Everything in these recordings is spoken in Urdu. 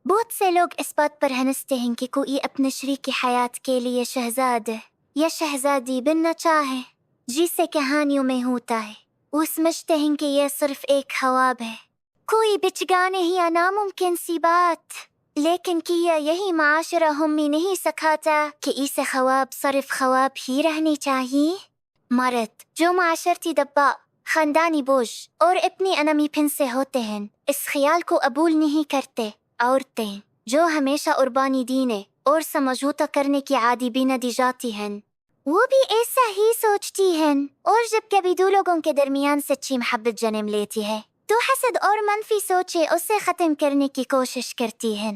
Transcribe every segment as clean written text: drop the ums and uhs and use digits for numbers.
بہت سے لوگ اس بات پر ہنستے ہیں کہ کوئی اپنے شریک کی حیات کے لیے شہزاد یا شہزادی بننا چاہے جسے کہانیوں میں ہوتا ہے۔ وہ سمجھتے ہیں کہ یہ صرف ایک خواب ہے، کوئی بچگانے یا ناممکن سی بات، لیکن کیا یہی معاشرہ ہمیں نہیں سکھاتا کہ اسے خواب صرف خواب ہی رہنی چاہیے؟ مرد جو معاشرتی دباؤ، خاندانی بوجھ اور اپنی انمی پن سے ہوتے ہیں اس خیال کو قبول نہیں کرتے۔ عورتیں جو ہمیشہ قربانی دینے اور سمجھوتا کرنے کی عادی بنا دی جاتی ہیں وہ بھی ایسا ہی سوچتی ہیں، اور جب کبھی دو لوگوں کے درمیان سچی محبت جنم لیتی ہے تو حسد اور منفی سوچیں اسے ختم کرنے کی کوشش کرتی ہیں۔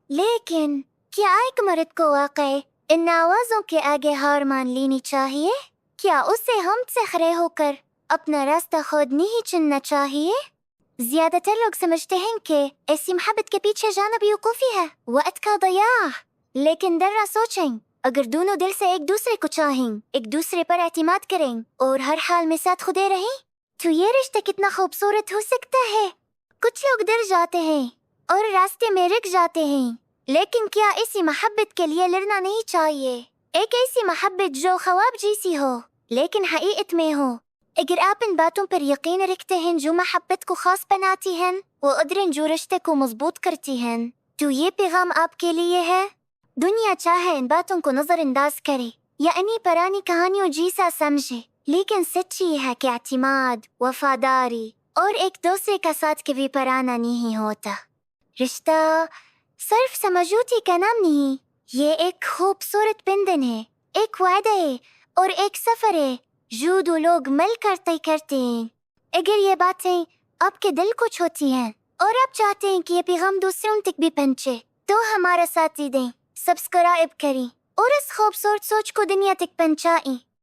لیکن کیا ایک مرد کو واقعی ان آوازوں کے آگے ہار مان لینی چاہیے؟ کیا اسے ہم سے کھڑے ہو کر اپنا راستہ خود نہیں چننا چاہیے؟ زیادہ تر لوگ سمجھتے ہیں کہ ایسی محبت کے پیچھے جانا بیوقوفی ہے، وقت کا ضیاع، لیکن ذرا سوچیں، اگر دونوں دل سے ایک دوسرے کو چاہیں، ایک دوسرے پر اعتماد کریں اور ہر حال میں ساتھ خودے رہیں تو یہ رشتہ کتنا خوبصورت ہو سکتا ہے۔ کچھ لوگ ڈر جاتے ہیں اور راستے میں رک جاتے ہیں، لیکن کیا ایسی محبت کے لیے لڑنا نہیں چاہیے؟ ایک ایسی محبت جو خواب جیسی ہو لیکن حقیقت میں ہو۔ اگر آپ ان باتوں پر یقین رکھتے ہیں جو محبت کو خاص بناتی ہیں وہ قدریں جو رشتے کو مضبوط کرتی ہیں، تو یہ پیغام آپ کے لیے ہے۔ دنیا چاہے ان باتوں کو نظر انداز کرے یا انہی پرانی کہانیوں جیسا سمجھے، لیکن سچی ہے کہ اعتماد، وفاداری اور ایک دوسرے کا ساتھ کبھی پرانا نہیں ہوتا۔ رشتہ صرف سمجھوتی کا نام نہیں، یہ ایک خوبصورت بندھن ہے، ایک وعدہ ہے اور ایک سفر ہے جو دو لوگ مل کر طے کرتے ہیں۔ اگر یہ باتیں آپ کے دل کو چھوتی ہیں اور آپ چاہتے ہیں کہ یہ پیغام دوسروں تک بھی پہنچے تو ہمارا ساتھ دیں، سبسکرائب کریں اور اس خوبصورت سوچ کو دنیا تک پہنچائیں۔